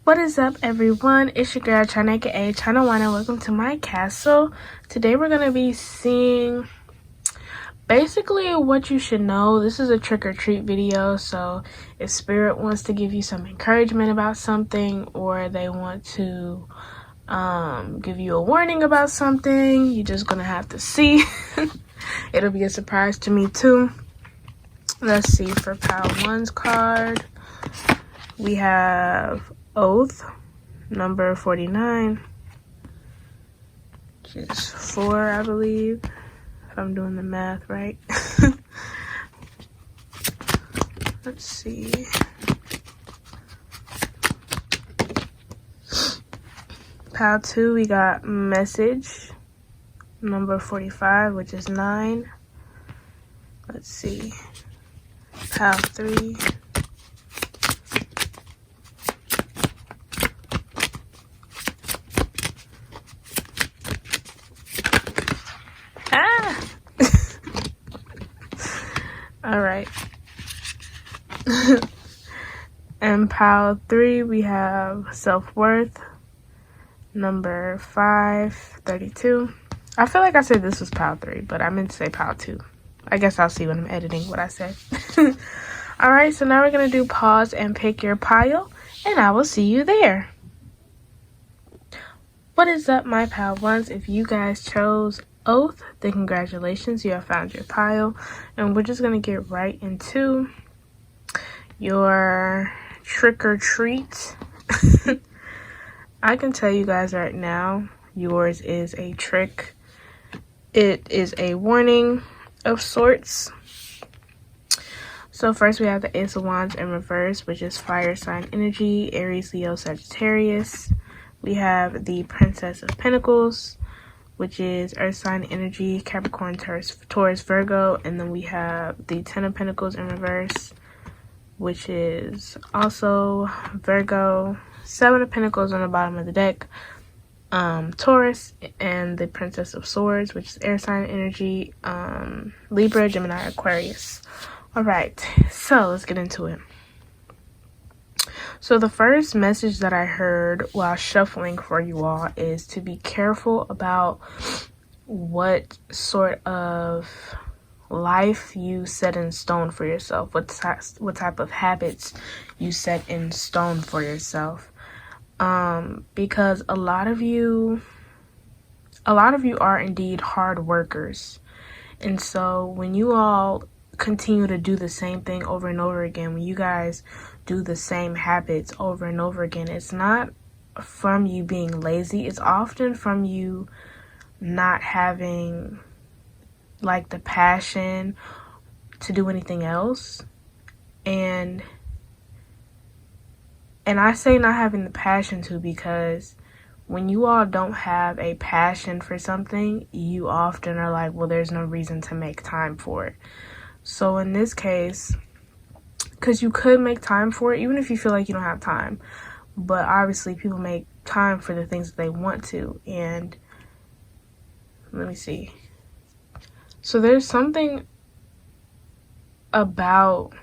What is up, everyone? It's your girl China, aka China Wana. Welcome to my castle. Today we're gonna be seeing basically what you should know. This is a trick or treat video, so if spirit wants to give you some encouragement about something, or they want to give you a warning about something, you're just gonna have to see. It'll be a surprise to me too. Let's see, for pile 1's card, we have Oath, number 49, which is 4, I believe, if I'm doing the math right. Let's see. Pile 2, we got Message, number 45, which is 9. Let's see. Pile 3. All right. And pile 3, we have Self-Worth, number 532. I feel like I said this was pile 3, but I meant to say pile 2. I guess I'll see when I'm editing what I said. All right, so now we're going to do pause and pick your pile, and I will see you there. What is up, my pile ones? If you guys chose Oath, then congratulations, you have found your pile, and we're just going to get right into your trick or treat. I can tell you guys right now, yours is a trick. It is a warning of sorts. So first we have the Ace of Wands in reverse, which is fire sign energy, Aries, Leo, Sagittarius. We have the Princess of Pentacles, which is earth sign energy, Capricorn, Taurus, Virgo. And then we have the Ten of Pentacles in reverse, which is also Virgo. Seven of Pentacles on the bottom of the deck, Taurus. And the Princess of Swords, which is air sign energy, Libra, Gemini, Aquarius. All right, so let's get into it. So the first message that I heard while shuffling for you all is to be careful about what sort of life you set in stone for yourself, what type of habits you set in stone for yourself. Because a lot of you are indeed hard workers. And so when you all continue to do the same thing over and over again, when you guys do the same habits over and over again, it's not from you being lazy. It's often from you not having like the passion to do anything else. And I say not having the passion to, because when you all don't have a passion for something, you often are like, well, there's no reason to make time for it. So in this case, because you could make time for it, even if you feel like you don't have time. But obviously people make time for the things that they want to. And let me see. So there's something about,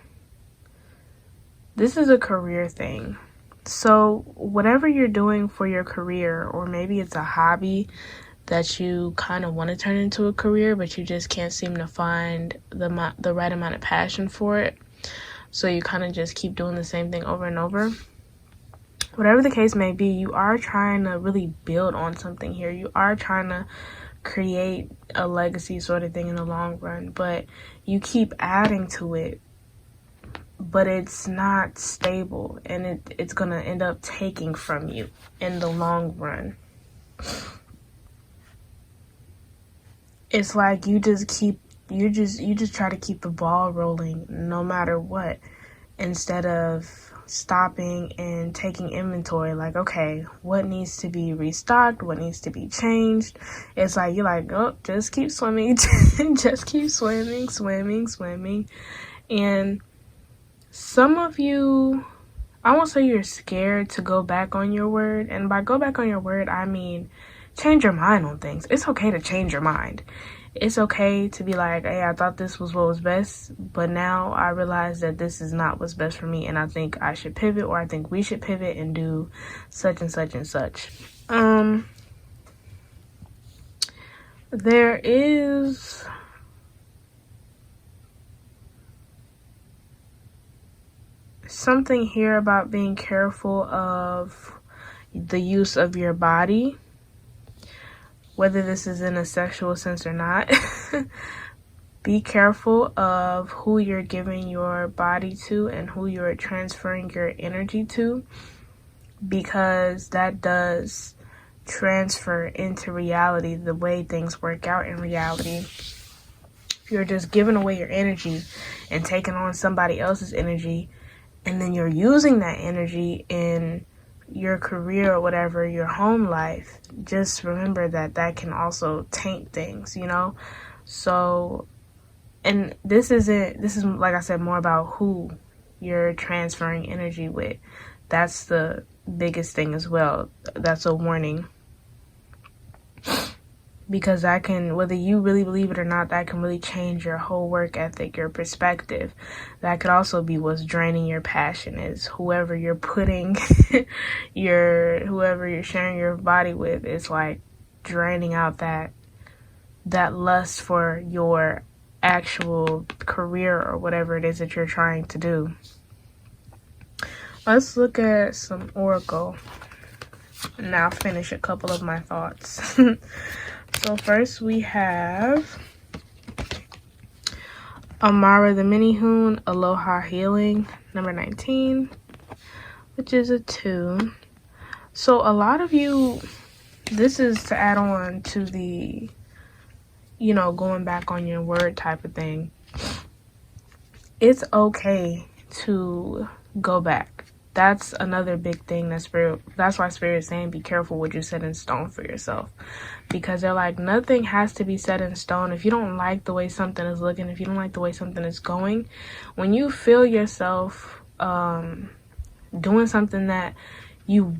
this is a career thing. So whatever you're doing for your career, or maybe it's a hobby that you kind of want to turn into a career, but you just can't seem to find the right amount of passion for it. So you kind of just keep doing the same thing over and over. Whatever the case may be, you are trying to really build on something here. You are trying to create a legacy sort of thing in the long run, but you keep adding to it, but it's not stable, and it's going to end up taking from you in the long run. It's like you just try to keep the ball rolling no matter what, instead of stopping and taking inventory. Like, okay, what needs to be restocked? What needs to be changed? It's like, you're like, oh, just keep swimming. Just keep swimming. And some of you, I won't say you're scared to go back on your word. And by go back on your word, I mean change your mind on things. It's okay to change your mind. it's okay to be like, hey, I thought this was what was best, but now I realize that this is not what's best for me, and I think I should pivot, or I think we should pivot and do such and such and such. There is something here about being careful of the use of your body, whether this is in a sexual sense or not. Be careful of who you're giving your body to and who you're transferring your energy to, because that does transfer into reality, the way things work out in reality. If you're just giving away your energy and taking on somebody else's energy, and then you're using that energy in your career or whatever, your home life, just remember that that can also taint things, you know? So, and this is like I said, more about who you're transferring energy with. That's the biggest thing as well. That's a warning, because that can, whether you really believe it or not, that can really change your whole work ethic, your perspective. That could also be what's draining your passion, is whoever you're putting whoever you're sharing your body with is like draining out that lust for your actual career or whatever it is that you're trying to do. Let's look at some oracle. And I'll finish a couple of my thoughts. So first we have Amara the Mini Hoon, Aloha Healing, number 19, which is a 2. So a lot of you, this is to add on to the, you know, going back on your word type of thing. It's okay to go back. That's another big thing that's why Spirit is saying be careful what you set in stone for yourself. Because they're like, nothing has to be set in stone. If you don't like the way something is looking, if you don't like the way something is going, when you feel yourself doing something that you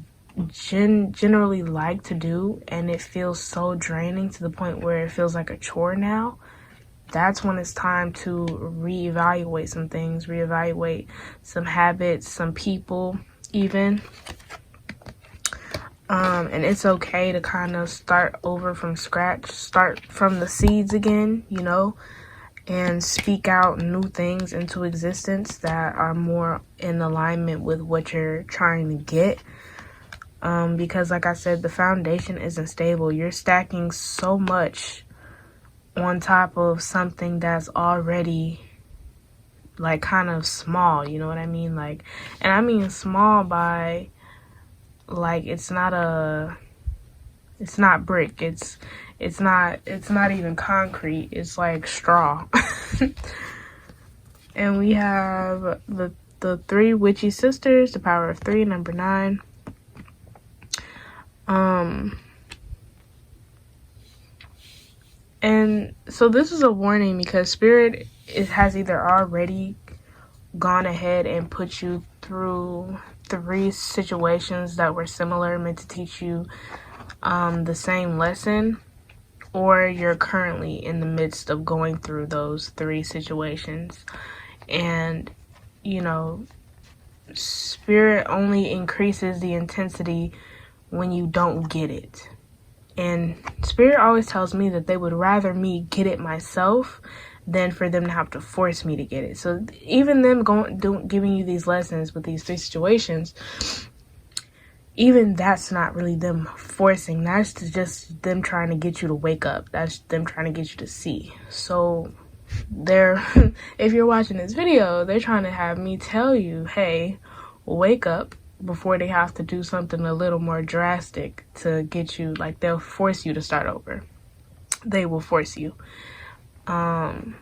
generally like to do, and it feels so draining to the point where it feels like a chore now, that's when it's time to reevaluate some things, reevaluate some habits, some people even. And it's okay to kind of start over from scratch, start from the seeds again, you know, and speak out new things into existence that are more in alignment with what you're trying to get. Because like I said, the foundation isn't stable. You're stacking so much on top of something that's already like kind of small, you know what I mean? Like, and I mean small by like, it's not brick, it's not even concrete, it's like straw. And we have the 3 witchy sisters, the power of 3, number 9. And so this is a warning, because Spirit has either already gone ahead and put you through 3 situations that were similar, meant to teach you the same lesson, or you're currently in the midst of going through those 3 situations. And, you know, Spirit only increases the intensity when you don't get it. And Spirit always tells me that they would rather me get it myself than for them to have to force me to get it. So even them giving you these lessons with these 3 situations, even that's not really them forcing. That's just them trying to get you to wake up. That's them trying to get you to see. So if you're watching this video, they're trying to have me tell you, hey, wake up, before they have to do something a little more drastic to get you, like they'll force you to start over. They will force you. And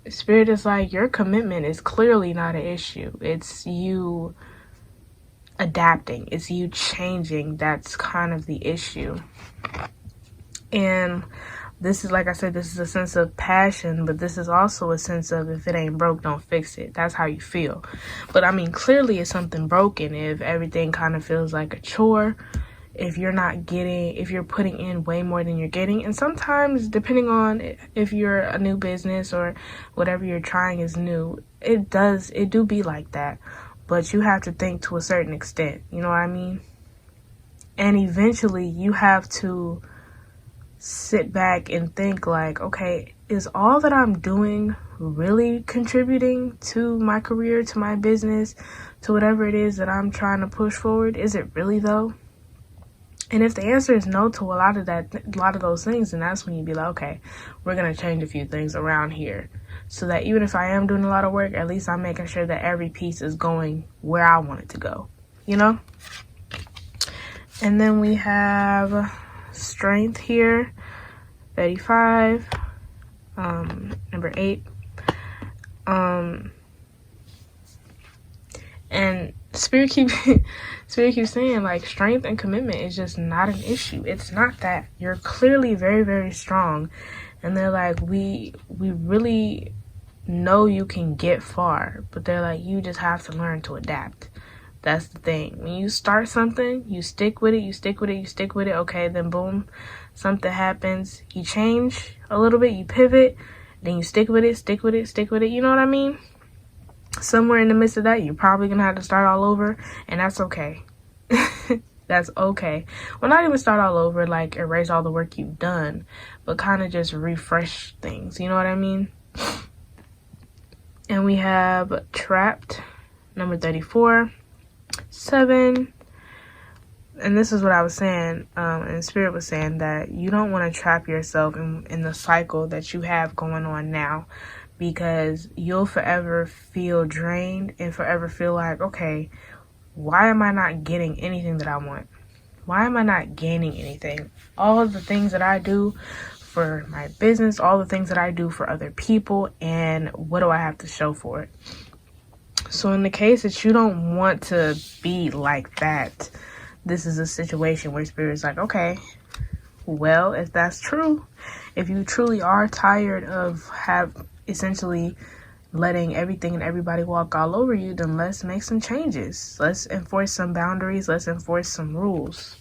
Spirit is like, your commitment is clearly not an issue. It's you adapting. It's you changing. That's kind of the issue. And this is, like I said, this is a sense of passion, but this is also a sense of, if it ain't broke, don't fix it. That's how you feel. But I mean, clearly it's something broken if everything kind of feels like a chore. if you're putting in way more than you're getting. And sometimes, depending on if you're a new business or whatever you're trying is new, it do be like that. But you have to think to a certain extent, you know what I mean? And eventually you have to sit back and think like, okay, is all that I'm doing really contributing to my career, to my business, to whatever it is that I'm trying to push forward? Is it really though? And if the answer is no to a lot of those things, then that's when you be like, okay, we're going to change a few things around here. So that even if I am doing a lot of work, at least I'm making sure that every piece is going where I want it to go, you know? And then we have strength here, 35, number 8. And Spirit keeps saying like strength and commitment is just not an issue. It's not that. You're clearly very, very strong. And they're like, we really know you can get far, but they're like, you just have to learn to adapt. That's the thing. When you start something, you stick with it. Okay, then boom, something happens. You change a little bit, you pivot, then you stick with it. You know what I mean? Somewhere in the midst of that, you're probably going to have to start all over, and that's okay. That's okay. Well, not even start all over, like erase all the work you've done, but kind of just refresh things. You know what I mean? And we have trapped, number 34, 7. And this is what I was saying, and Spirit was saying that you don't want to trap yourself in the cycle that you have going on now, because you'll forever feel drained and forever feel like, okay, why am I not getting anything that I want? Why am I not gaining anything? All of the things that I do for my business, all the things that I do for other people, and what do I have to show for it? So in the case that you don't want to be like that, this is a situation where Spirit's like, okay, well, if that's true, if you truly are tired of essentially letting everything and everybody walk all over you, then let's make some changes. Let's enforce some boundaries. Let's enforce some rules.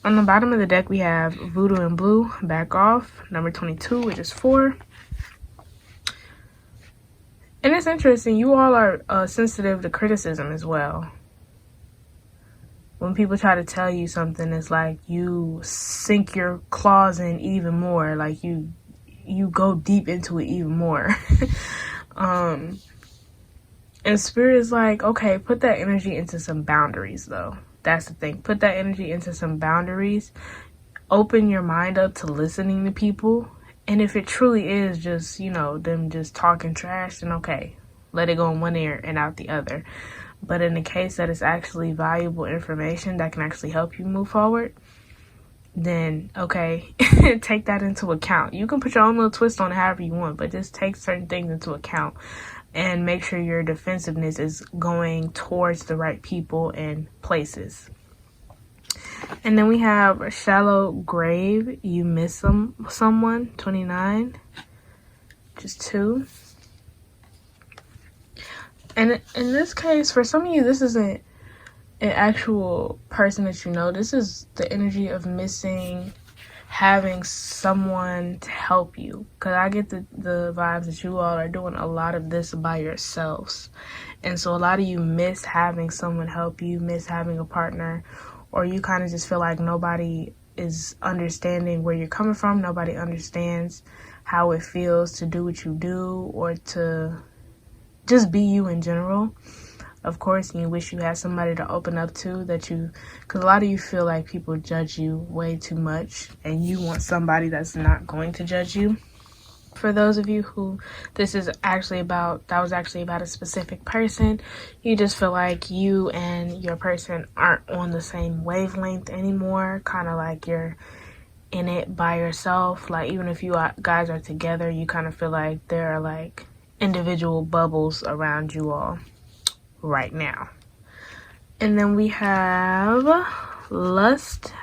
On the bottom of the deck, we have Voodoo and Blue, back off, number 22, which is 4. And it's interesting, you all are sensitive to criticism as well. When people try to tell you something, it's like you sink your claws in even more, like you go deep into it even more. And Spirit is like, okay, put that energy into some boundaries though. That's the thing. Put that energy into some boundaries. Open your mind up to listening to people. And if it truly is just, them just talking trash, then okay, let it go in one ear and out the other. But in the case that it's actually valuable information that can actually help you move forward, then okay, take that into account. You can put your own little twist on it however you want, but just take certain things into account and make sure your defensiveness is going towards the right people and places. And then we have a shallow grave, you miss someone, 29, just 2. And in this case, for some of you, this isn't an actual person that you know. This is the energy of missing having someone to help you. Because I get the vibes that you all are doing a lot of this by yourselves. And so a lot of you miss having someone help you, miss having a partner, or you kind of just feel like nobody is understanding where you're coming from. Nobody understands how it feels to do what you do or to just be you in general. Of course, you wish you had somebody to open up to because a lot of you feel like people judge you way too much and you want somebody that's not going to judge you. For those of you who that was actually about a specific person, you just feel like you and your person aren't on the same wavelength anymore, kind of like you're in it by yourself. Like even if you guys are together, you kind of feel like there are like individual bubbles around you all right now. And then we have lust.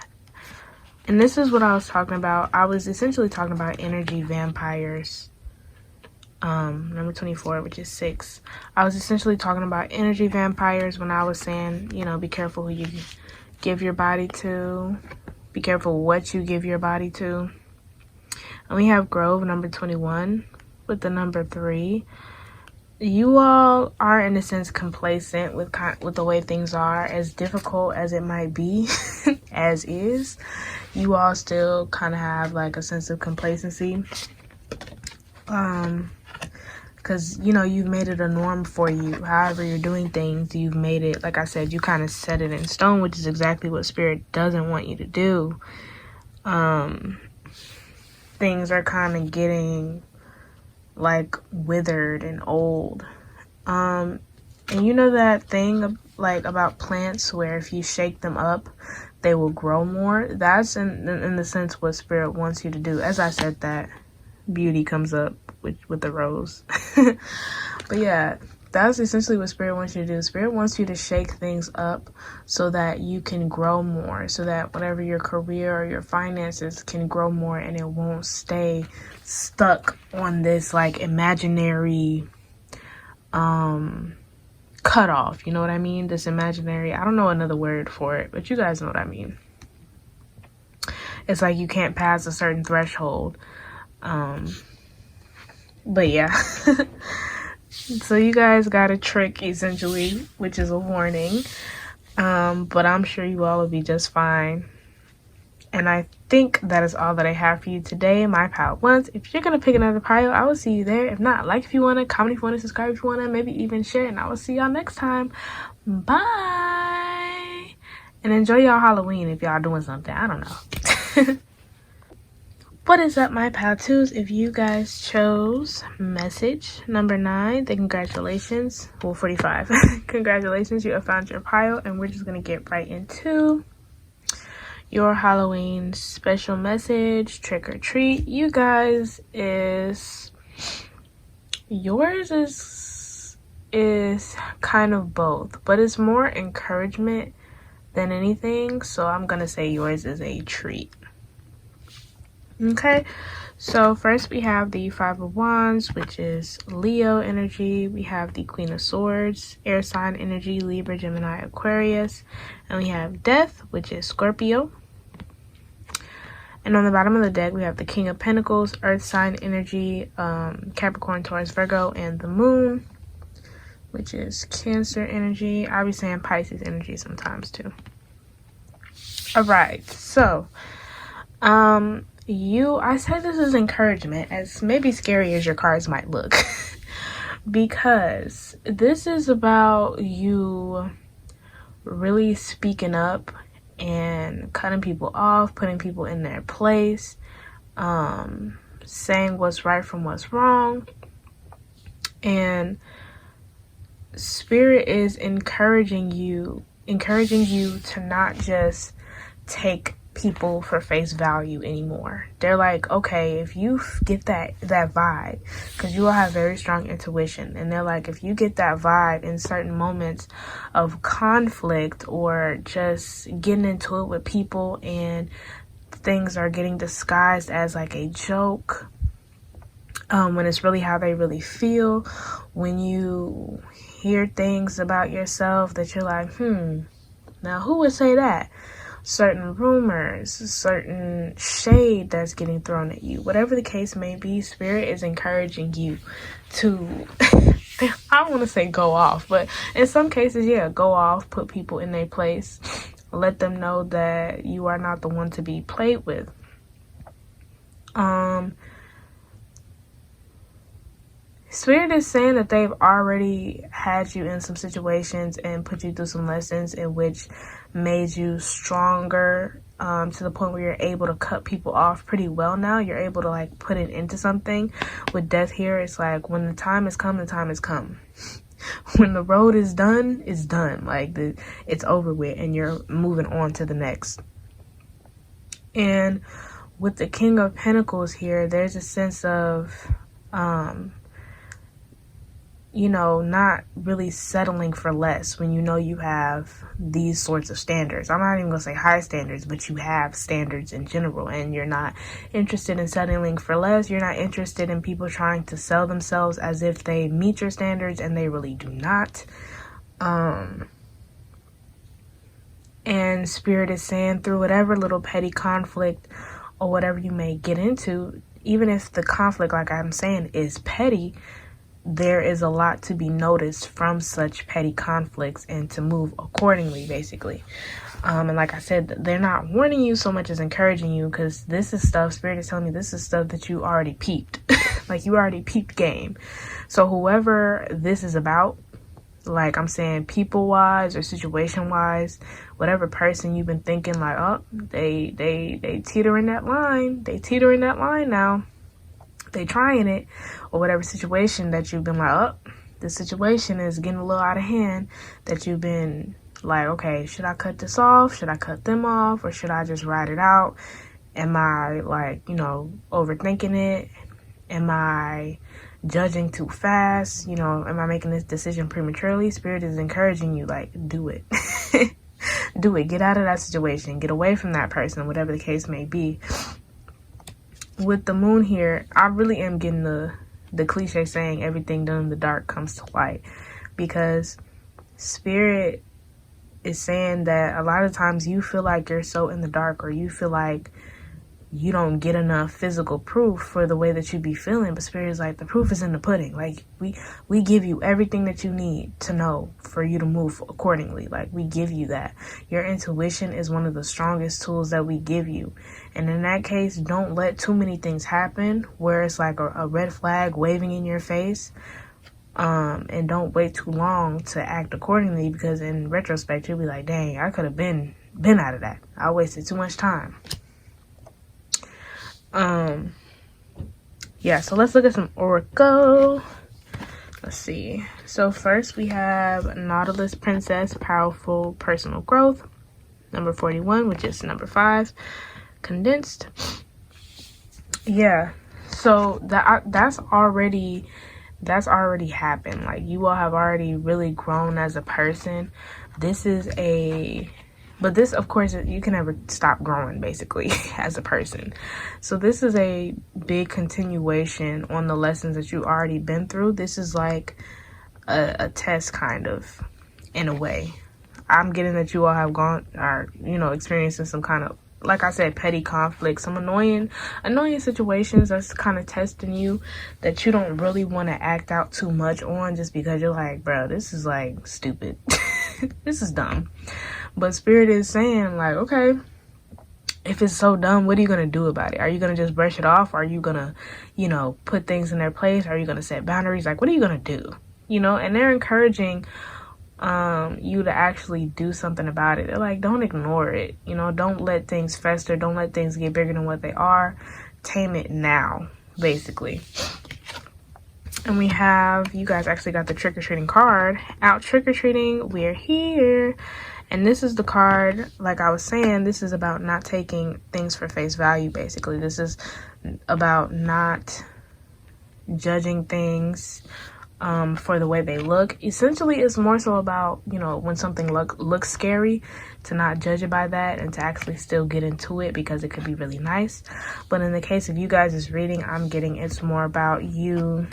And this is what I was talking about. I was essentially talking about energy vampires. Number 24, which is 6. I was essentially talking about energy vampires when I was saying, be careful who you give your body to. Be careful what you give your body to. And we have Grove, number 21, with the number 3. You all are, in a sense, complacent with the way things are, as difficult as it might be, as is. You all still kind of have like a sense of complacency, because you've made it a norm for you. However you're doing things, you've made it, like I said, you kind of set it in stone, which is exactly what Spirit doesn't want you to do. Things are kind of getting like withered and old, and that thing like about plants where if you shake them up they will grow more. That's in the sense what Spirit wants you to do. As I said, that beauty comes up with the rose. But yeah, that's essentially what Spirit wants you to do. Spirit wants you to shake things up so that you can grow more, so that whatever your career or your finances can grow more, and it won't stay stuck on this like imaginary cutoff. You know what I mean? This imaginary, I don't know another word for it, but you guys know what I mean. It's like you can't pass a certain threshold. But yeah. So you guys got a trick, essentially, which is a warning. But I'm sure you all will be just fine. And I think that is all that I have for you today, my pile ones. If you're going to pick another pile, I will see you there. If not, like if you want to, comment if you want to, subscribe if you want to, maybe even share. And I will see y'all next time. Bye. And enjoy y'all Halloween if y'all doing something. I don't know. What is up, my pile twos? If you guys chose message number 9, then congratulations. Well, 45. Congratulations, you have found your pile. And we're just going to get right into your Halloween special message, trick or treat. You guys yours is kind of both, but it's more encouragement than anything. So I'm going to say yours is a treat. Okay, so first we have the 5 of Wands, which is Leo energy. We have the Queen of Swords, air sign energy, Libra, Gemini, Aquarius. And we have Death, which is Scorpio. And on the bottom of the deck, we have the King of Pentacles, earth sign energy, Capricorn, Taurus, Virgo, and the Moon, which is Cancer energy. I'll be saying Pisces energy sometimes too. All right, so I said this is encouragement, as maybe scary as your cards might look, because this is about you really speaking up and cutting people off, putting people in their place, saying what's right from what's wrong. And Spirit is encouraging you to not just take people for face value anymore. They're like, okay, if you get that vibe, because you all have very strong intuition, and they're like, if you get that vibe in certain moments of conflict or just getting into it with people and things are getting disguised as like a joke, when it's really how they really feel, when you hear things about yourself that you're like, now who would say that? Certain rumors, certain shade that's getting thrown at you, whatever the case may be, Spirit is encouraging you to I don't want to say go off, but in some cases, yeah, go off, put people in their place, let them know that you are not the one to be played with. Spirit is saying that they've already had you in some situations and put you through some lessons in which made you stronger, to the point where you're able to cut people off pretty well now. You're able to like put it into something. With Death here, it's like when the time has come, the time has come. When the road is done, it's done. Like it's over with and you're moving on to the next. And with the King of Pentacles here, there's a sense of not really settling for less when you have these sorts of standards. I'm not even gonna say high standards, but you have standards in general, and you're not interested in settling for less. You're not interested in people trying to sell themselves as if they meet your standards and they really do not. And Spirit is saying through whatever little petty conflict or whatever you may get into, even if the conflict, like I'm saying, is petty, there is a lot to be noticed from such petty conflicts and to move accordingly, basically. And like I said, they're not warning you so much as encouraging you, because this is stuff, Spirit is telling me this is stuff that you already peeped. Like, you already peeped game. So whoever this is about, like I'm saying, people-wise or situation-wise, whatever person you've been thinking like, oh, they teetering that line. They teetering that line now. They trying it. Or whatever situation that you've been like, oh, this situation is getting a little out of hand, that you've been like, okay, should I cut this off? Should I cut them off? Or should I just ride it out? Am I, like, you know, overthinking it? Am I judging too fast? You know, am I making this decision prematurely? Spirit is encouraging you, like, do it. Do it. Get out of that situation. Get away from that person, whatever the case may be. With the moon here, I really am getting the cliche saying, everything done in the dark comes to light. Because Spirit is saying that a lot of times you feel like you're so in the dark, or you feel like you don't get enough physical proof for the way that you be feeling. But Spirit is like, the proof is in the pudding. Like, we give you everything that you need to know for you to move accordingly. Like, we give you that. Your intuition is one of the strongest tools that we give you. And in that case, don't let too many things happen where it's like a red flag waving in your face. And don't wait too long to act accordingly, because in retrospect, you'll be like, dang, I could have been out of that. I wasted too much time. Yeah, so let's look at some oracle. Let's see. So first we have Nautilus Princess, Powerful Personal Growth, number 41, which is number 5, condensed. Yeah, so that's already happened. Like, you all have already really grown as a person. But this, of course, you can never stop growing, basically, as a person. So this is a big continuation on the lessons that you already been through. This is like a test, kind of, in a way. I'm getting that you all have experiencing some kind of, like I said, petty conflict, some annoying situations that's kind of testing you, that you don't really want to act out too much on, just because you're like, bro, this is like stupid. This is dumb. But Spirit is saying, like, okay, if it's so dumb, what are you going to do about it? Are you going to just brush it off? Are you going to, put things in their place? Are you going to set boundaries? Like, what are you going to do? And they're encouraging you to actually do something about it. They're like, don't ignore it. Don't let things fester. Don't let things get bigger than what they are. Tame it now, basically. And we have, you guys actually got the trick-or-treating card out. Trick-or-treating, we're here. And this is the card, like I was saying, this is about not taking things for face value, basically. This is about not judging things for the way they look. Essentially, it's more so about, when something looks scary, to not judge it by that and to actually still get into it, because it could be really nice. But in the case of you guys' reading, I'm getting it's more about you,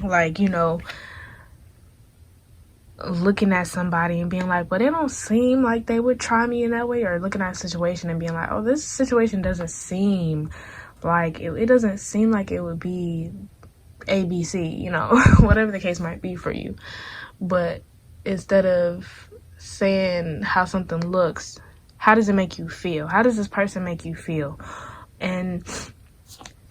like, looking at somebody and being like, well, they don't seem like they would try me in that way. Or looking at a situation and being like, oh, this situation doesn't seem like it doesn't seem like it would be ABC, whatever the case might be for you. But instead of saying how something looks, how does it make you feel? How does this person make you feel? And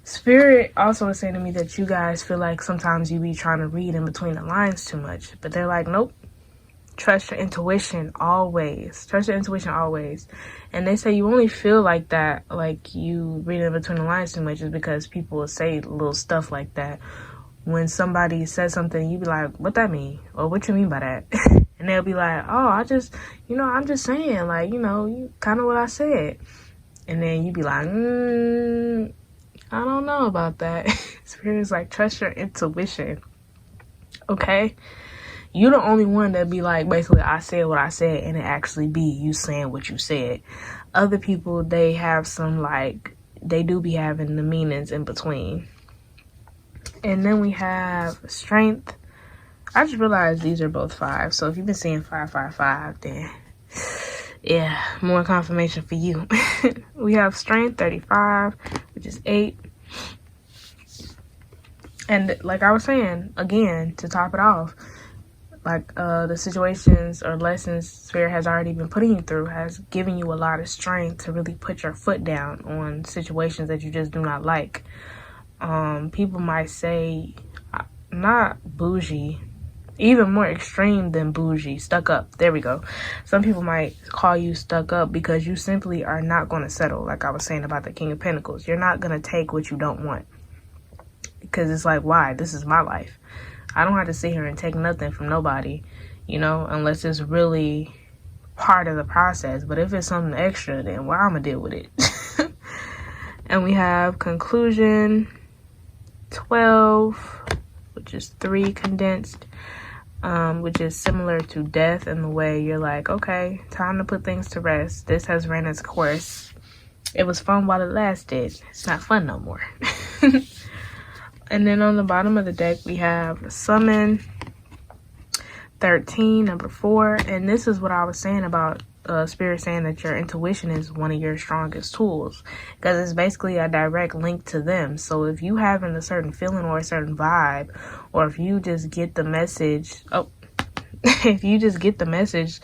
Spirit also is saying to me that you guys feel like sometimes you be trying to read in between the lines too much. But they're like, nope. Trust your intuition always. Trust your intuition always. And they say you only feel like that, like you read in between the lines too much, is because people will say little stuff like that. When somebody says something, you be like, what that mean? Or what you mean by that? And they'll be like, oh, I'm just saying, like, you kind of what I said. And then you be like, I don't know about that. Spirit is like, trust your intuition. Okay? You're the only one that be like, basically, I said what I said, and it actually be you saying what you said. Other people, they have some, like, they do be having the meanings in between. And then we have strength. I just realized these are both 5. So if you've been seeing 5, 5, 5, then Yeah, more confirmation for you. We have strength 35, which is 8. And like I was saying, again, to top it off, like the situations or lessons Spirit has already been putting you through has given you a lot of strength to really put your foot down on situations that you just do not like. People might say, not bougie, even more extreme than bougie, stuck up. There we go. Some people might call you stuck up because you simply are not going to settle. Like I was saying about the King of Pentacles, you're not going to take what you don't want, because it's like, why? This is my life. I don't have to sit here and take nothing from nobody, you know, unless it's really part of the process. But if it's something extra, then well, I'm gonna deal with it. And we have conclusion 12, which is 3 condensed, which is similar to death in the way you're like, okay, time to put things to rest. This has ran its course. It was fun while it lasted. It's not fun no more. And then on the bottom of the deck, we have Summon 13, number 4. And this is what I was saying about Spirit saying that your intuition is one of your strongest tools, because it's basically a direct link to them. So if you having a certain feeling or a certain vibe, or if you just get the message, if you just get the message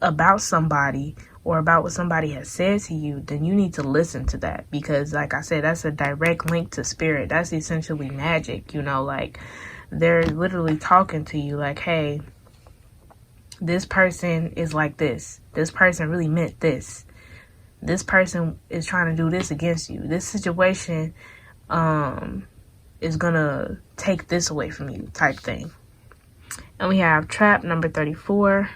about somebody or about what somebody has said to you, then you need to listen to that, because like I said, that's a direct link to Spirit. That's essentially magic, you know, like they're literally talking to you like, hey, this person is like this. This person really meant this. This person is trying to do this against you. This situation is gonna take this away from you, type thing. And we have Trap number 34,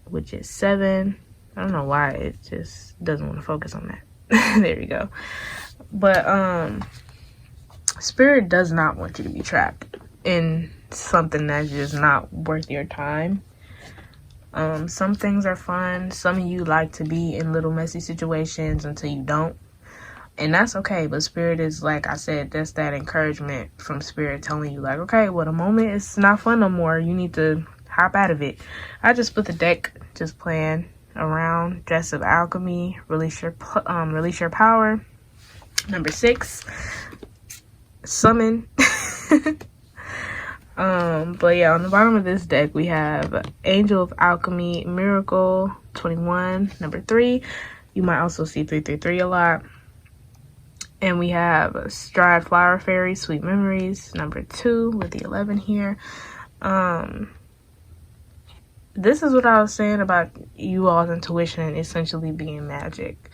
which is 7. I don't know why it just doesn't want to focus on that. There we go. But Spirit does not want you to be trapped in something that's just not worth your time. Some things are fun. Some of you like to be in little messy situations until you don't, and that's okay. But Spirit is, like I said, that's that encouragement from Spirit telling you like, okay, well, the moment it's not fun no more, you need to hop out of it. I just put the deck, just playing around. Dress of Alchemy, release your power. Number 6, Summon. But yeah, on the bottom of this deck we have Angel of Alchemy, Miracle 21, number 3. You might also see 333 a lot. And we have Stride Flower Fairy, Sweet Memories, number 2, with the 11 here. This is what I was saying about you all's intuition essentially being magic.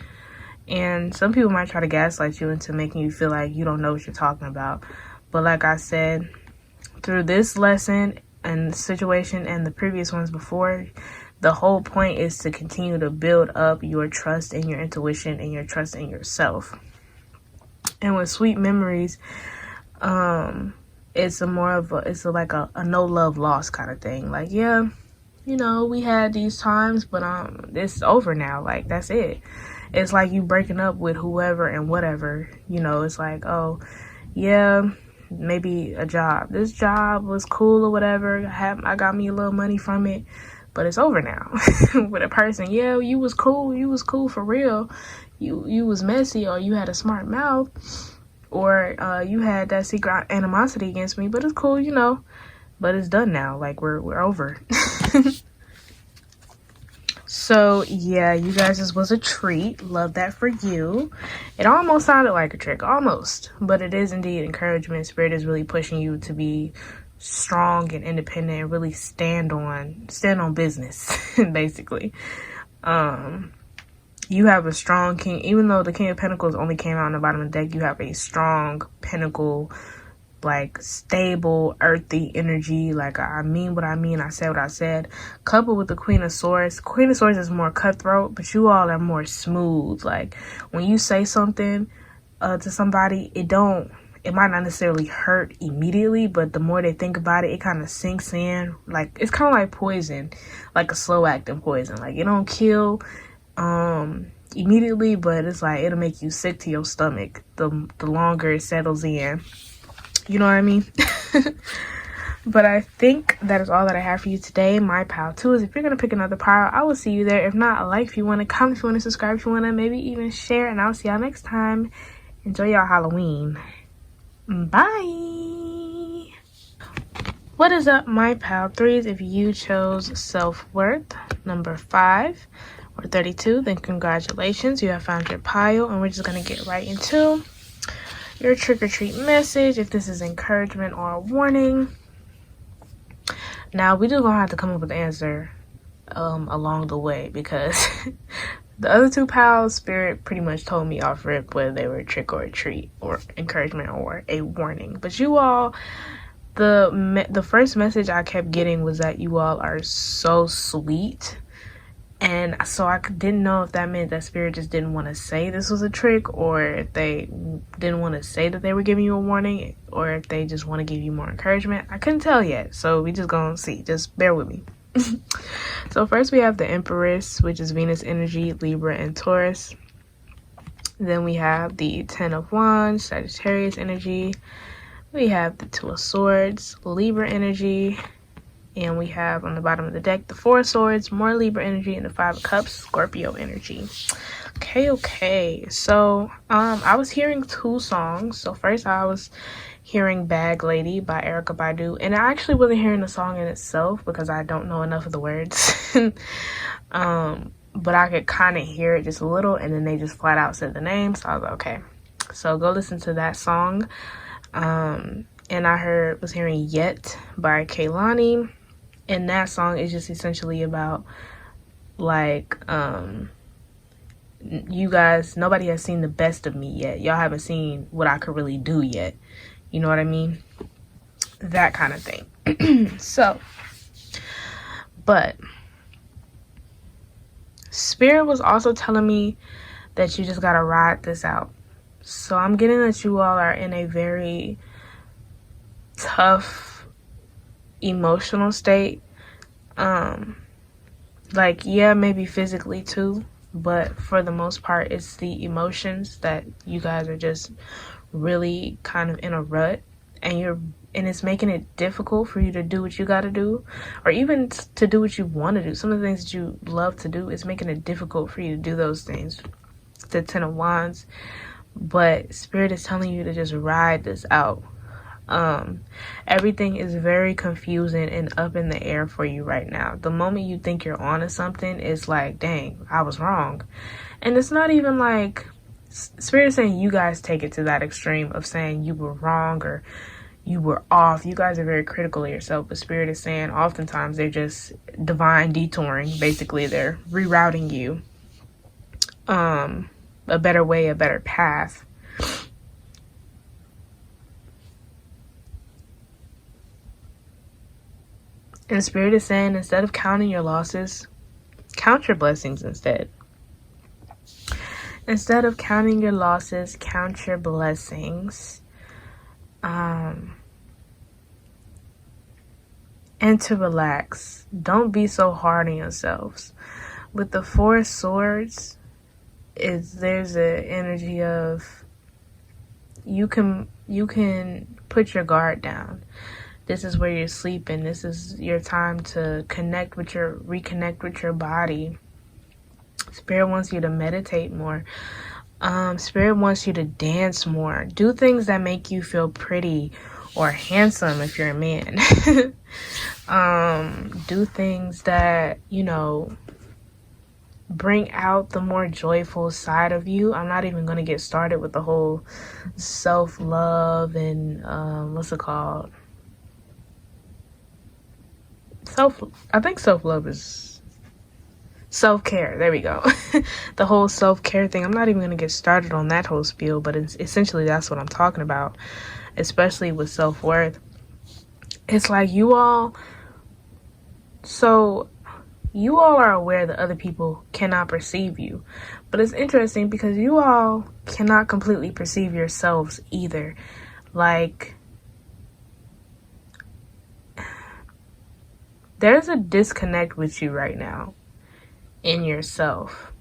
And some people might try to gaslight you into making you feel like you don't know what you're talking about. But like I said, through this lesson and situation and the previous ones before, the whole point is to continue to build up your trust in your intuition and your trust in yourself. And with Sweet Memories, it's like a no love lost kind of thing. Like, yeah, you know, we had these times, but it's over now. Like, that's it. It's like you breaking up with whoever and whatever. You know, it's like, oh, yeah, maybe a job. This job was cool or whatever. I got me a little money from it, but it's over now. With a person, yeah, you was cool for real. You was messy, or you had a smart mouth, or you had that secret animosity against me, but it's cool, you know. But it's done now. Like, we're over. So yeah, you guys, this was a treat. Love that for you. It almost sounded like a trick, almost, but it is indeed encouragement. Spirit is really pushing you to be strong and independent and really stand on business. Basically, you have a strong king. Even though the King of Pentacles only came out on the bottom of the deck, you have a strong Pentacle, like stable, earthy energy. Like, I mean what I mean. I said what I said. Coupled with the Queen of Swords. Queen of Swords is more cutthroat, but you all are more smooth. Like, when you say something to somebody, it might not necessarily hurt immediately, but the more they think about it, it kind of sinks in. Like, it's kind of like poison, like a slow acting poison. Like, it don't kill immediately, but it's like it'll make you sick to your stomach the longer it settles in. You know what I mean? But I think that is all that I have for you today. My pile 2 is if you're going to pick another pile, I will see you there. If not, like if you want to, comment if you want to, subscribe if you want to, maybe even share. And I'll see y'all next time. Enjoy y'all Halloween. Bye. What is up, my pile 3s? If you chose self-worth number 5 or 32, then congratulations. You have found your pile. And we're just going to get right into your trick-or-treat message. If this is encouragement or a warning. Now, we just gonna have to come up with the answer along the way, because the other 2 piles, Spirit pretty much told me off rip whether they were trick or a treat or encouragement or a warning. But you all, the first message I kept getting was that you all are so sweet. And so I didn't know if that meant that Spirit just didn't want to say this was a trick, or if they didn't want to say that they were giving you a warning, or if they just want to give you more encouragement. I couldn't tell yet, so we just gonna see. Just bear with me. So first we have the Empress, which is Venus energy, Libra, and Taurus. Then we have the Ten of Wands, Sagittarius energy. We have the Two of Swords, Libra energy. And we have on the bottom of the deck the Four of Swords, more Libra energy, and the Five of Cups, Scorpio energy. Okay. So I was hearing 2 songs. So first I was hearing Bag Lady by Erykah Badu. And I actually wasn't hearing the song in itself because I don't know enough of the words. But I could kind of hear it just a little, and then they just flat out said the name. So I was like, okay. So go listen to that song. And I was hearing Yet by Kehlani. And that song is just essentially about, like, you guys, nobody has seen the best of me yet. Y'all haven't seen what I could really do yet. You know what I mean? That kind of thing. So, but Spirit was also telling me that you just gotta ride this out. So I'm getting that you all are in a very tough emotional state. Like, yeah, maybe physically too, but for the most part it's the emotions that you guys are just really kind of in a rut, and it's making it difficult for you to do what you got to do, or even to do what you want to do. Some of the things that you love to do, is making it difficult for you to do those things. The Ten of Wands. But Spirit is telling you to just ride this out. Everything is very confusing and up in the air for you right now. The moment you think you're onto something, it's like, dang, I was wrong. And it's not even like Spirit is saying you guys take it to that extreme of saying you were wrong or you were off. You guys are very critical of yourself, but Spirit is saying oftentimes they're just divine detouring. Basically, they're rerouting you a better way, a better path. And Spirit is saying, instead of counting your losses, count your blessings instead. Instead of counting your losses, count your blessings. And to relax. Don't be so hard on yourselves. With the Four of Swords, there's an energy of you can put your guard down. This is where you're sleeping. This is your time to reconnect with your body. Spirit wants you to meditate more. Spirit wants you to dance more. Do things that make you feel pretty or handsome if you're a man. Do things that, bring out the more joyful side of you. I'm not even going to get started with the whole self-love and what's it called? I think self-love is self-care. There we go. The whole self-care thing. I'm not even going to get started on that whole spiel, but essentially that's what I'm talking about, especially with self-worth. It's like you all are aware that other people cannot perceive you, but it's interesting because you all cannot completely perceive yourselves either. Like, there's a disconnect with you right now in yourself.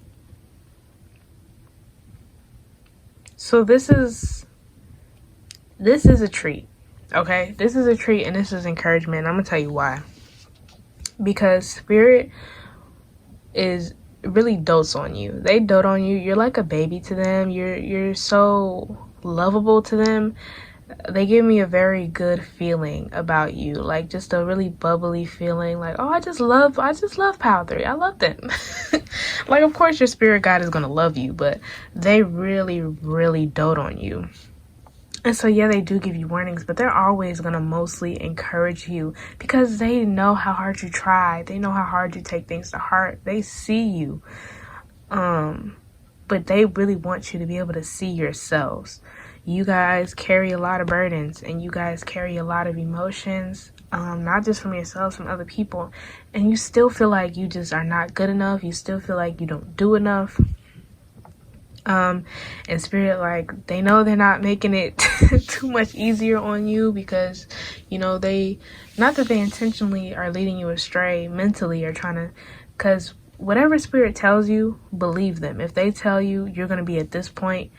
So this is a treat, Okay, this is a treat and this is encouragement. I'm gonna tell you why. Because spirit is really dotes on you. They dote on you. You're like a baby to them. You're so lovable to them. They give me a very good feeling about you, like just a really bubbly feeling, like, oh, I just love Pal 3. I love them. Like, of course your spirit guide is gonna love you, but they really dote on you. And so yeah, they do give you warnings, but they're always gonna mostly encourage you because they know how hard you try. They know how hard you take things to heart. They see you. But they really want you to be able to see yourselves. You guys carry a lot of burdens and you guys carry a lot of emotions, not just from yourselves, from other people. And you still feel like you just are not good enough. You still feel like you don't do enough. And spirit, like, they know they're not making it too much easier on you because, you know, they, not that they intentionally are leading you astray mentally or trying to, because whatever spirit tells you, believe them. If they tell you you're going to be at this point,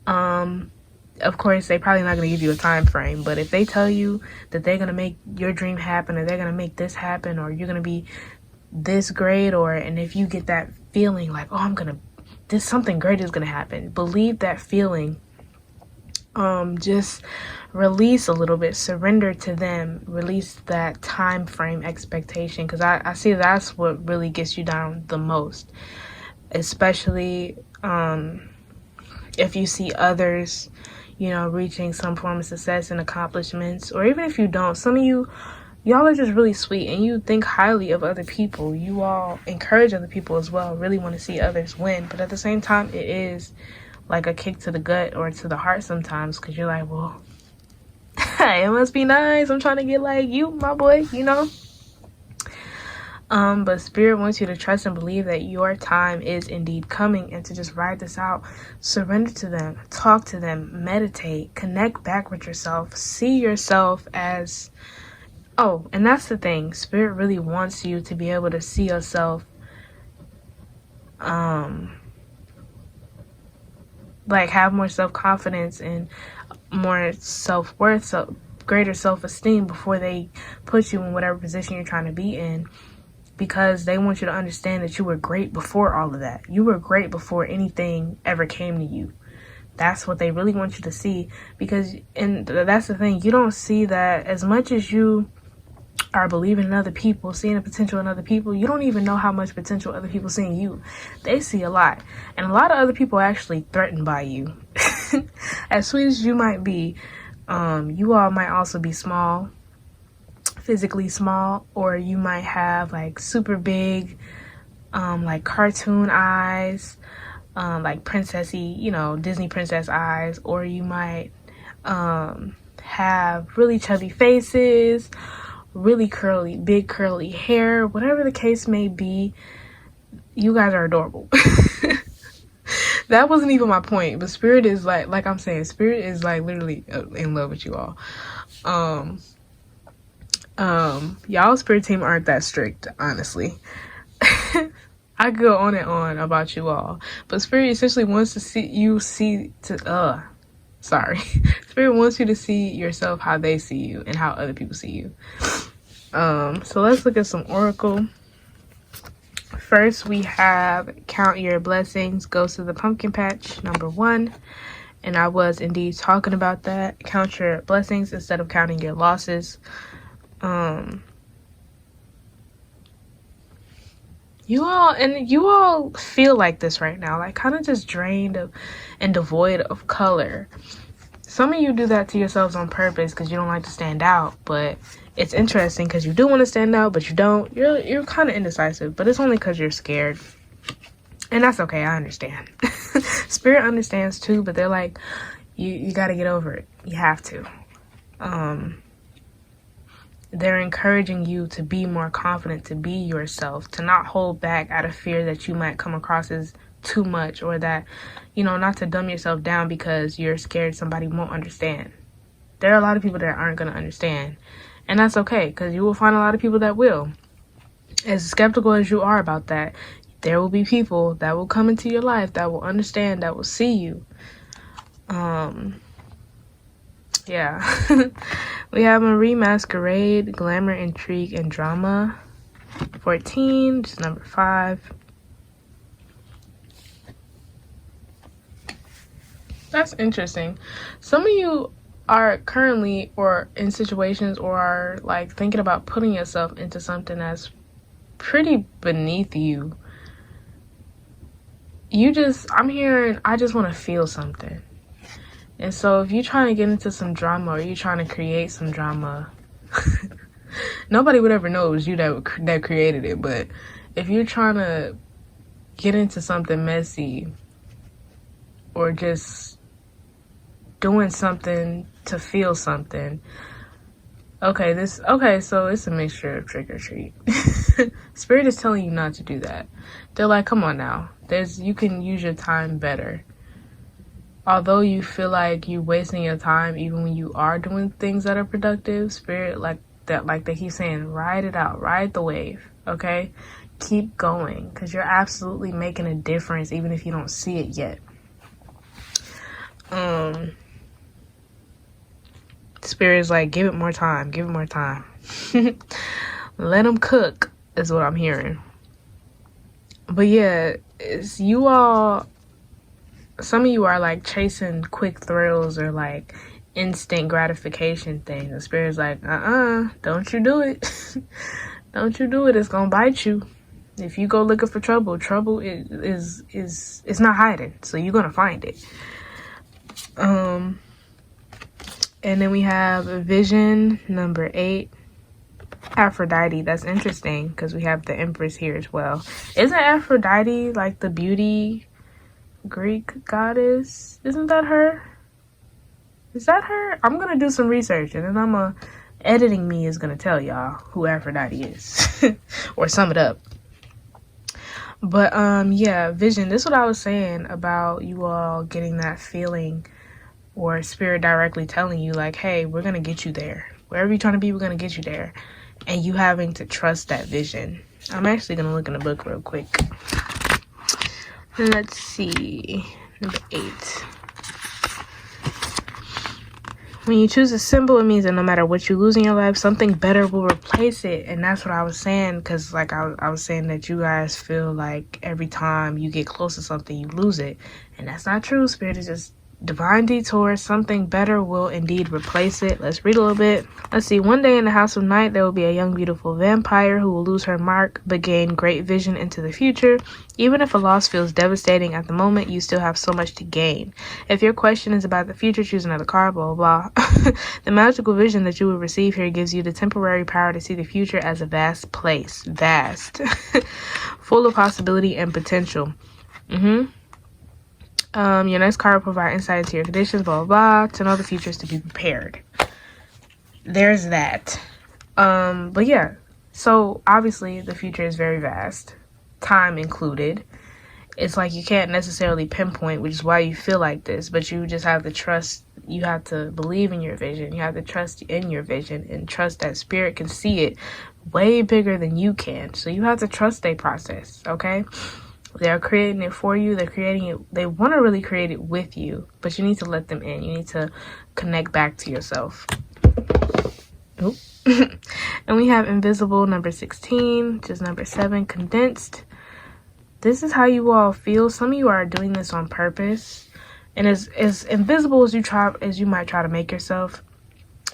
of course, they're probably not going to give you a time frame, but if they tell you that they're going to make your dream happen, or they're going to make this happen, or you're going to be this great, or, and if you get that feeling like, oh, this something great is going to happen, believe that feeling. Just release a little bit, surrender to them, release that time frame expectation, because I see that's what really gets you down the most, especially if you see others, you know, reaching some form of success and accomplishments, or even if you don't, some of y'all are just really sweet and you think highly of other people. You all encourage other people as well, really want to see others win, but at the same time, it is like a kick to the gut or to the heart sometimes, because you're like, well, it must be nice. I'm trying to get like you, my boy, you know? But spirit wants you to trust and believe that your time is indeed coming, and to just ride this out. Surrender to them, talk to them, meditate, connect back with yourself, see yourself as, oh, and that's the thing. Spirit really wants you to be able to see yourself, like have more self-confidence and more self-worth, so greater self-esteem before they put you in whatever position you're trying to be in, because they want you to understand that you were great before all of that. You were great before anything ever came to you. That's what they really want you to see, because, and that's the thing, you don't see that as much as you are believing in other people, seeing the potential in other people. You don't even know how much potential other people see in you. They see a lot, and a lot of other people are actually threatened by you. As sweet as you might be, you all might also be small, physically small, or you might have like super big, like cartoon eyes, like princessy, you know, Disney princess eyes, or you might have really chubby faces, really curly, big curly hair, whatever the case may be. You guys are adorable. That wasn't even my point, but spirit is like I'm saying, spirit is like literally in love with you all. Y'all spirit team aren't that strict, honestly. I could go on and on about you all, but spirit essentially wants to spirit wants you to see yourself how they see you and how other people see you. So let's look at some oracle. First, we have Count Your Blessings Goes to the Pumpkin Patch, number 1. And I was indeed talking about that. Count your blessings instead of counting your losses. You all feel like this right now, like kind of just drained and devoid of color. Some of you do that to yourselves on purpose because you don't like to stand out, but it's interesting because you do want to stand out, but you don't. You're kind of indecisive, but it's only because you're scared. And that's okay, I understand. Spirit understands too, but they're like, you got to get over it. You have to. They're encouraging you to be more confident, to be yourself, to not hold back out of fear that you might come across as too much, or that, you know, not to dumb yourself down because you're scared somebody won't understand. There are a lot of people that aren't going to understand, and that's okay, because you will find a lot of people that will. As skeptical as you are about that, there will be people that will come into your life that will understand, that will see you. Yeah. We have Marie Masquerade, Glamour, Intrigue, and Drama. 14, just number 5. That's interesting. Some of you are currently or in situations or are like thinking about putting yourself into something that's pretty beneath you. I'm hearing, I just want to feel something. And so if you're trying to get into some drama or you're trying to create some drama, nobody would ever know it was you that created it. But if you're trying to get into something messy or just doing something to feel something, so it's a mixture of trick or treat. Spirit is telling you not to do that. They're like, come on now. You can use your time better. Although you feel like you're wasting your time, even when you are doing things that are productive, Spirit, like they keep saying, ride it out, ride the wave, okay? Keep going, because you're absolutely making a difference, even if you don't see it yet. Spirit is like, give it more time. Let them cook, is what I'm hearing. But yeah, it's you all. Some of you are like chasing quick thrills or like instant gratification things. The Spirit's like, don't you do it. Don't you do it. It's gonna bite you. If you go looking for trouble is it's not hiding. So you're gonna find it. And then we have Vision, number 8. Aphrodite. That's interesting because we have the Empress here as well. Isn't Aphrodite like the beauty Greek goddess? Isn't that her? Is that her? I'm gonna do some research and then editing me is gonna tell y'all who Aphrodite is or sum it up. But yeah, Vision, this is what I was saying about you all getting that feeling or Spirit directly telling you like, hey, we're gonna get you there. Wherever you're trying to be, we're gonna get you there. And you having to trust that vision. I'm actually gonna look in the book real quick. Let's see. Number 8. When you choose a symbol, it means that no matter what you lose in your life, something better will replace it. And that's what I was saying, because like I was saying that you guys feel like every time you get close to something, you lose it. And that's not true. Spirit is just divine detour. Something better will indeed replace it. Let's read a little bit. Let's see. One day in the house of night, there will be a young, beautiful vampire who will lose her mark, but gain great vision into the future. Even if a loss feels devastating at the moment, you still have so much to gain. If your question is about the future, choose another card, blah, blah, blah. The magical vision that you will receive here gives you the temporary power to see the future as a vast place. Vast. Full of possibility and potential. Your next card will provide insight into your conditions, blah, blah, blah, to know the future is to be prepared. There's that. But yeah, so obviously the future is very vast, time included. It's like you can't necessarily pinpoint, which is why you feel like this, but you just have to trust. You have to believe in your vision. You have to trust in your vision and trust that Spirit can see it way bigger than you can. So you have to trust their process, okay? They're creating it for you. They're creating it. They want to really create it with you, but you need to let them in. You need to connect back to yourself. Oop. And we have Invisible, number 16, just number 7, Condensed. This is how you all feel. Some of you are doing this on purpose. And as invisible as you might try to make yourself,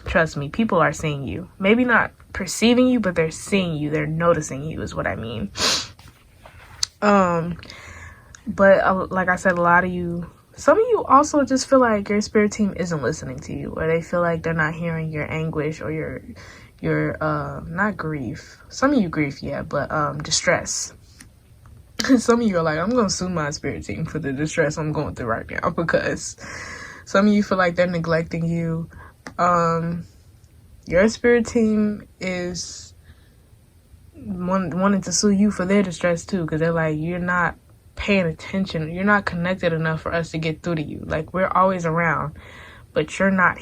trust me, people are seeing you. Maybe not perceiving you, but they're seeing you. They're noticing you is what I mean. But like I said, some of you also just feel like your spirit team isn't listening to you, or they feel like they're not hearing your anguish or your not grief. Some of you grief, yeah, but distress. Some of you are like, I'm gonna sue my spirit team for the distress I'm going through right now, because some of you feel like they're neglecting you. Your spirit team is wanting to sue you for their distress too, because they're like, you're not paying attention, you're not connected enough for us to get through to you. Like, we're always around, but you're not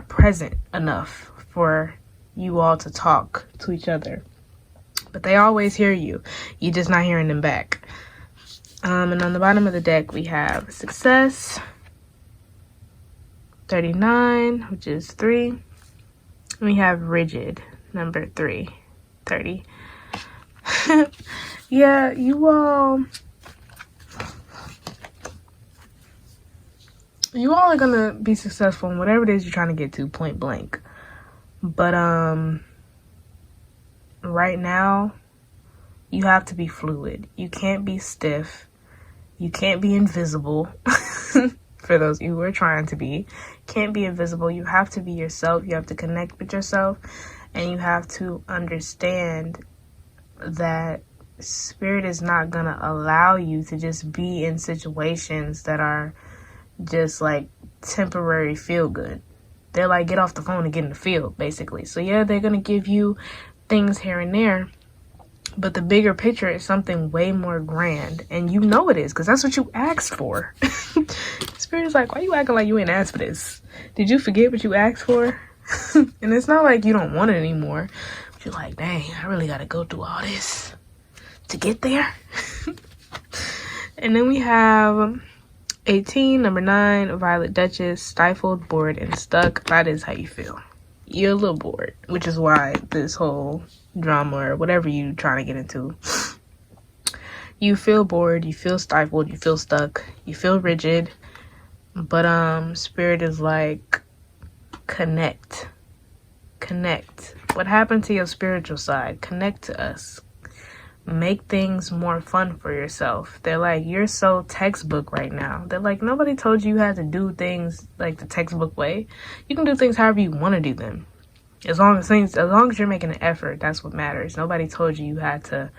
present enough for you all to talk to each other. But they always hear you, you're just not hearing them back. And on the bottom of the deck we have Success, 39, which is 3, We have rigid, number 3, 30. Yeah, you all are gonna be successful in whatever it is you're trying to get to, point blank. But right now you have to be fluid. You can't be stiff. You can't be invisible. For those of you who are trying to be, can't be invisible. You have to be yourself. You have to connect with yourself, and you have to understand that spirit is not gonna allow you to just be in situations that are just like temporary feel good. They're like, get off the phone and get in the field, basically. So yeah, they're gonna give you things here and there, but the bigger picture is something way more grand, and you know it is, because that's what you asked for. Spirit is like, why you acting like you ain't asked for this? Did you forget what you asked for? And it's not like you don't want it anymore, but you're like, dang, I really gotta go through all this to get there. And then we have 18, number 9, Violet Duchess, stifled, bored, and stuck. That is how you feel. You're a little bored, which is why this whole drama or whatever you're trying to get into, you feel bored, you feel stifled, you feel stuck, you feel rigid. But spirit is like, connect. What happened to your spiritual side? Connect to us. Make things more fun for yourself. They're like, you're so textbook right now. They're like, nobody told you had to do things like the textbook way. You can do things however you want to do them. As long as you're making an effort, that's what matters. Nobody told you had to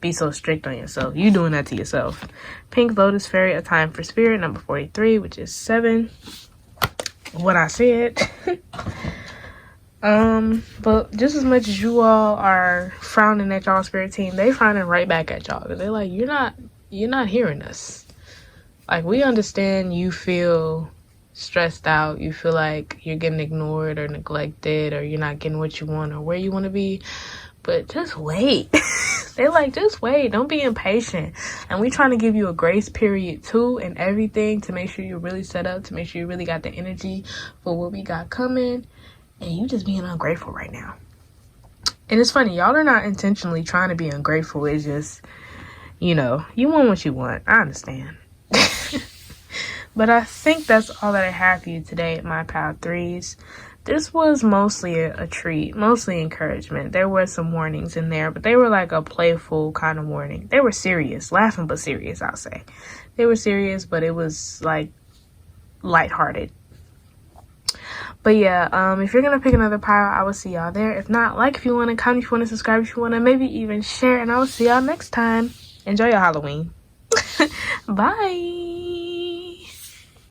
be so strict on yourself. You doing that to yourself. Pink Lotus Fairy, A Time for Spirit, number 43, which is 7. What I said. But just as much as you all are frowning at y'all spirit team, they frowning right back at y'all. They're like, you're not hearing us. Like, we understand you feel stressed out, you feel like you're getting ignored or neglected, or you're not getting what you want or where you want to be, but just wait. They're like, just wait, don't be impatient. And we trying to give you a grace period too, and everything, to make sure you're really set up, to make sure you really got the energy for what we got coming. And you just being ungrateful right now. And it's funny, y'all are not intentionally trying to be ungrateful. It's just, you want what you want. I understand. But I think that's all that I have for you today at My Pal 3s. This was mostly a treat, mostly encouragement. There were some warnings in there, but they were like a playful kind of warning. They were serious, laughing but serious, I'll say. They were serious, but it was like lighthearted. But yeah, if you're gonna pick another pile, I will see y'all there. If not, like if you want to, comment if you want to, subscribe if you want to, maybe even share, and I will see y'all next time. Enjoy your Halloween. Bye.